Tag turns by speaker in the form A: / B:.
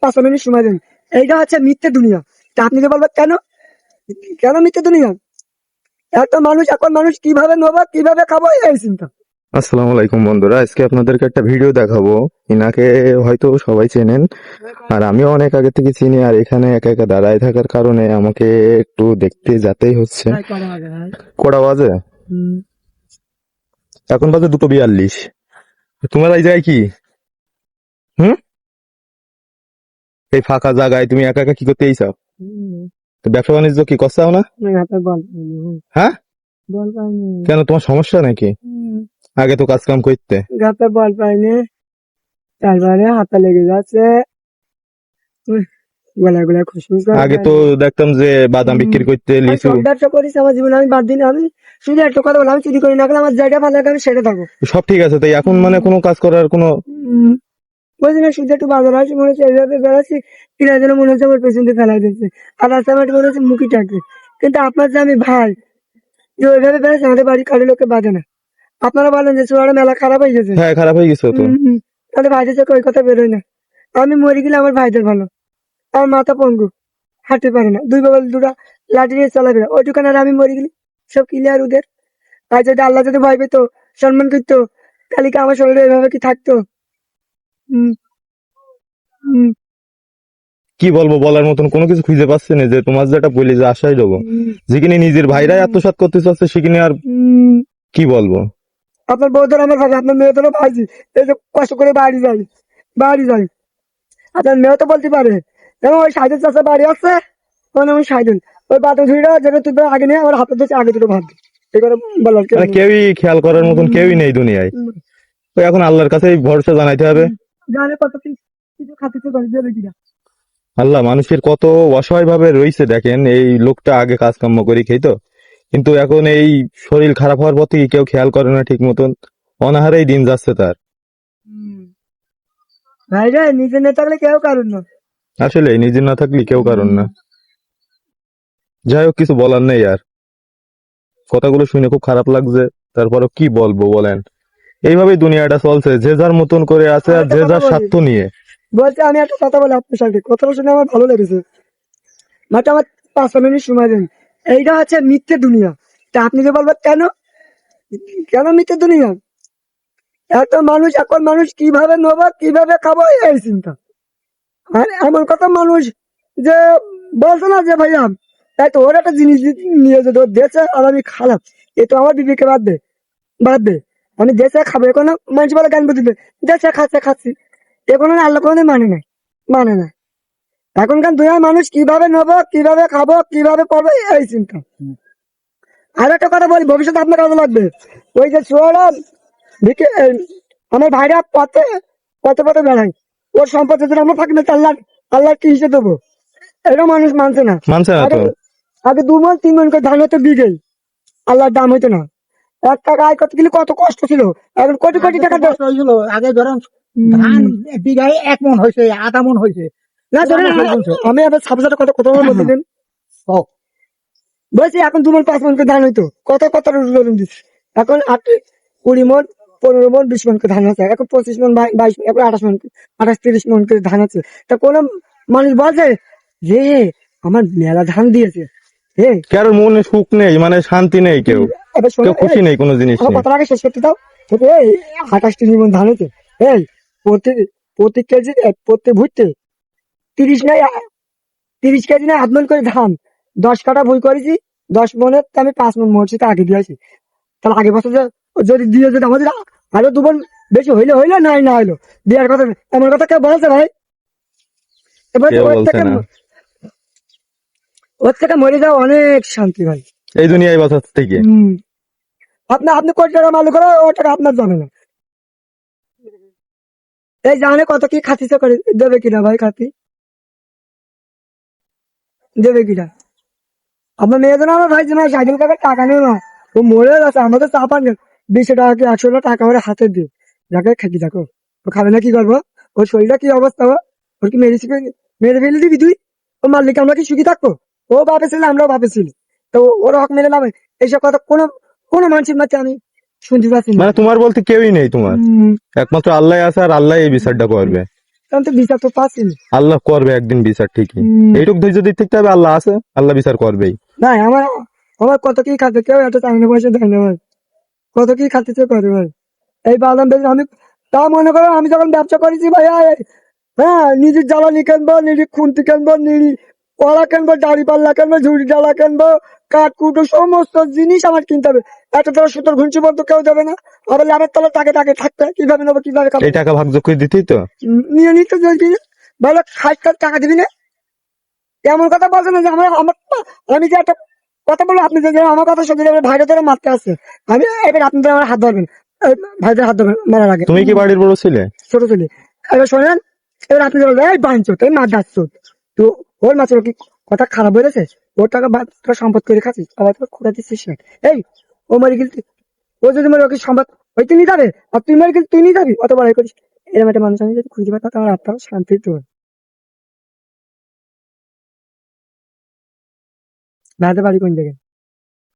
A: 5 minute সময় দেন। এইটা হচ্ছে মিথ্যে দুনিয়া। তা আপনি যে বলবেন কেন কেন মিথ্যে দুনিয়া? একটা মানুষ এখন মানুষ কিভাবে নেবো কিভাবে খাবো এই চিন্তা।
B: আসসালামু আলাইকুম বন্ধুরা, আজকে আপনাদেরকে একটা ভিডিও দেখাবো। ইনাকে হয়তো সবাই চেনেন, আর আমিও অনেক আগে থেকে চিনি। আর এখানে একা একা দাঁড়ায় থাকার কারণে আমাকে একটু দেখতে যেতেই হচ্ছে। কটা বাজে? এখন বাজে 2:42। তোমার এই জায়গায় কি হুম এই ফাঁকা জায়গায় তুমি একা একা কি করতে চাও? তো ব্যবসা বাণিজ্য কি করছাও না? হ্যাঁ, কেন তোমার সমস্যা নাকি? আগে তো কাজ কাম করতে।
A: গাতে বল পাইনি, তারপরে হাতে লেগে যাচ্ছে, গলায় গলায় খুশখুশ করে।
B: আগে তো দেখতাম যে বাদাম বিক্রি করতে,
A: আমি
B: লিচু।
A: সব ব্যবসা করেছি আমার জীবনে, আমি বাদ দিন। আমি শুধু একটা কথা বললাম, আমি চুরি করি না, করলে আমার জায়গা ভালো লাগে আমি সেটা থাকবো।
B: সব ঠিক আছে, তাই এখন মানে কোনো কাজ করার কোনো
A: বলছি না, শুধু একটু বাজার আসি মনে হচ্ছে এইভাবে বেড়াচ্ছি, কিনা যেন মনে হচ্ছে আমার পেছন দিয়ে ফেলাই দিচ্ছে। আর রাস্তা আমার মনে হচ্ছে মুখি টাকে। কিন্তু আপনার যে আমি ভাই, যে ওইভাবে বেড়াচ্ছে আমাদের বাড়ির কারো লোকে বাঁধে না। আপনারা বলেন যে চুয়াড়া মেলা খারাপ হয়ে গেছে,
B: হ্যাঁ, খারাপ হয়ে গেছে তো।
A: তাহলে ভাইদের চোখে ওই কথা বেরোয় না। আমি মরে গেলে আমার ভাইদের ভালো। আমার মাথা পঙ্গু, হাঁটতে পারে না, দুই বাবা দুটা লাঠি নিয়ে চলাফেরা, ওইটুকান। আর আমি মরে গেলি সব ক্লিয়ার ওদের। আর যদি আল্লাহ যদি ভয় পেতো, সম্মান করতো, তাহলে কি আমার শরীরে এভাবে কি থাকতো? হম হম
B: কি বলবো, বলার মতন কোনো কিছু খুঁজে পাচ্ছি না। যে তোমার যেটা বলি যে আশাই দেবো, যেখানে নিজের ভাইরাই আত্মসাৎ করতে চাচ্ছে সেখানে আর কি বলবো।
A: আপনার বউদের আমার ভাই, আপনার মেয়েদেরও ভাইজি। এই যে কষ্ট করে বাড়ি যাই। আপনার মেয়ে তো বলতে পারে, যেমন ওই সাইদুল চাষা বাড়ি আছে, মানে ওই সাইদুল ওই বাথরুম ঝুড়িটা যেটা তুলবে আগে নিয়ে আমার হাতে ধরছে, আগে দুটো ভাত দিই। এবারে বলার কেউ
B: মানে
A: নেই।
B: কেউই খেয়াল করার মতন কেউই নেই দুনিয়ায়। ওই এখন আল্লাহর কাছেই ভরসা জানাইতে হবে।
A: জানে কত কিছু খাতে করে দেবে কিনা।
B: আল্লাহ মানুষের কত অসহায় ভাবে রয়েছে দেখেন। এই লোকটা আগে কাজ কাম করে খেত, কিন্তু এখন এই শরীর খারাপ হওয়ার পর থেকে কেউ খেয়াল করে না ঠিক মতন। অনাহারেই দিন যাচ্ছে তার।
A: ভাই রে, নিজে না থাকলে কেউ কারণ না।
B: আসলে নিজের না থাকলে কেউ কারণ না। যাই হোক, কিছু বলার নেই আর। কথাগুলো শুনে খুব খারাপ লাগছে, তারপরে কি বলবো বলেন। এইভাবেই দুনিয়াটা চলছে, যে যার মতন করে আছে আর যে যার স্বার্থ নিয়ে।
A: বলছে আমি একটা কথা বলি আপনার সাথে, কথাটা শুনে আমার ভালো লেগেছে। মাত্র আমার 5 মিনিট সময় দেন। এইটা হচ্ছে মিথ্যে দুনিয়া। তা আপনি যে বলবেন কেন কেন মিথ্যে দুনিয়া? একটা মানুষ এখন মানুষ কিভাবে নেবো কিভাবে খাবো এই চিন্তা। আর এমন কথা মানুষ যে বলছে না যে ভাইয়া, তাই তো ওর একটা জিনিস নিয়ে যেত দেশে, আর আমি খারাপ, এ তো আমার বিবেকে বাদ দে। আমি দেশে খাবো, এখন মানুষ বলে জ্ঞান বুঝবে দেশে খাচ্ছি, এখন আল্লাহ কোনো মানে না। এখনকার দুনিয়ার মানুষ কিভাবে নেবো কিভাবে খাবো কিভাবে করবো এই চিন্তা। আর একটা কথা বলি, ভবিষ্যতে আপনার কাজে লাগবে। ওই যে চোরা আমার ভাইরা পথে বেড়ায়, ওর সম্পত্তি যদি আমরা থাকি না, আল্লাহ কি হিসেবে দেবো? এটা মানুষ মানছে না।
B: মানছে না তো।
A: আগে 2 মণ 3 মণ করে ধান হতো বিঘে, আল্লাহর দাম হইতো না। 1 টাকা আয় করতে গেলে কত কষ্ট ছিল, এখন কোটি কোটি টাকা
C: হয়েছিল। আগে ধরেন ধান বিঘায় 1 মণ হয়েছে, 1/2 মণ হয়েছে।
A: না ধরেন। আমি আবার সাবজেক্ট কথা বলতে দিন। বলছি এখন 2 মণ 5 মণ করে ধান হইতো, কত দিচ্ছে। এখন 20 মণ 15 মণ 20 মণ করে ধান আছে, এখন 25 মণ 22, এখন 28 মণ 30 মণ করে ধান আছে। তা কোন মানুষ বলছে যে আমার মেলা ধান দিয়েছে,
B: কারোর মনে সুখ নেই, মানে শান্তি নেই, কেউ খুশি নেই কোনো জিনিস
A: আমার
B: নিয়ে।
A: কথাটা আগে শেষ করতে দাও। 28 মণ ধান হয়েছে। এই প্রতি কেজি প্রতি ভুইতে 30 কেজি না 8 মণ করে ধান, 10 কাঠা ভুই করেছি, 10 মণের আমি 5 মণ মরছি, তা আগে দিয়েছি। তাহলে আগের বছর যদি দিয়ে যদি আমাদের আরো 2 মণ বেশি হইলে নাই না হইলো দেওয়ার কথা না। এমন কথা কেউ বলছে ভাই? এবার
B: কেউ বলছে না।
A: ওর থেকে মরে যাওয়া অনেক শান্তি ভাই
B: এই দুনিয়ায় বাঁচার থেকে।
A: আপনি কোটি টাকা মালিক করে, ও টাকা আপনার জানে না। এই জানে কত কি খাতিছে করে, দেবে কিনা ভাই? দেবে কিনা? আপনার মেয়ে যেন আমার ভাই যেন সাইকেল কাকার টাকা নেই না, ও মরে যাচ্ছে, আমাদের চা পান 200 টাকা কি 100 টাকা ওরা হাতে দিয়ে যাকে খেতে থাকো, ও খাবে না কি করবো? ওর শরীরটা কি অবস্থা? ওর কি মেরে ফেলে দিবি তুই? ও মারলি কি আমরা কি সুখী থাকবো? ও বাপে ছিল, আমরাও বাপে ছিল, তো ওর হক মেরে লাভ? এইসব কথা কোনো মানুষের মাঝে আমি শুনতে পাচ্ছি না।
B: মানে তোমার বলতে কেউই নেই, তোমার একমাত্র আল্লাহ আছে, আর আল্লাহ এই বিচারটা করবে।
A: কারণ তো বিচার তো পাচ্ছি না।
B: আল্লাহ করবে একদিন বিচার ঠিকই। এইটুক ধৈর্য দিতে থাকতে হবে, আল্লাহ আছে, আল্লাহ বিচার করবেই।
A: না আমার আমার কত কি খাতে কেউ একটা টাইম পয়সা দেয় না ভাই, কত কি খাতে চেয়ে করে ভাই। এই বাদাম বেশি আমি তা মনে করো আমি যখন ব্যবসা করেছি ভাই, হ্যাঁ নিজের জ্বালানি কিনবো, নিজের খুন্তি কিনবো, নিজের কলা কিনবো, দাড়ি পাল্লা কিনবো, ঝুড়ি ডালা কিনবো, কাঠ কুটো সমস্ত জিনিস আমার কিনতে হবে। একটা তলা সুতোর ঘুঞ্চি বলতো কেউ দেবে না, আবার লাভের তলা তাকে তাকে থাকতে হয়। কিভাবে নেবো কিভাবে খাবো?
B: এই টাকা ভাগযোগ করে দিতেই তো।
A: নিয়ে নিতে যদি ভালো খাই টাকা দিবি না, এমন কথা বলছে না যে আমার আমার আমি যে একটা কথা বলবো, আপনি যে আমার কথা শুনতে যাবেন ভাইরা ধরে মারতে আসছে, আমি এবার আপনাদের আমার হাত ধরবেন, এই ভাইদের হাত ধরবেন মারার আগে।
B: তুমি কি বাড়ির বড় ছেলে?
A: ছোট ছেলে। এবার শোনেন, এবার আপনি বলবেন এই বাঞ্চো তাই মার ডাকছ, তো ওর মাছের কি কথা খারাপ হয়েছে? ওর টাকা তোর সম্পদ করে খাচ্ছিস, আবার তোর খোঁড়া দিচ্ছিস না। এই ও মারি গেল, ও যদি মনে ওকে সম্পদ হইতে নিয়ে যাবে, আর তুই মারি গেল তুই নিয়ে যাবি, অত বড় করিস। এরকম একটা মানুষ আমি যদি খুঁজে পাই তাহলে আমার আত্মা শান্তি তো। ভাইদের বাড়ি কোন জায়গায়?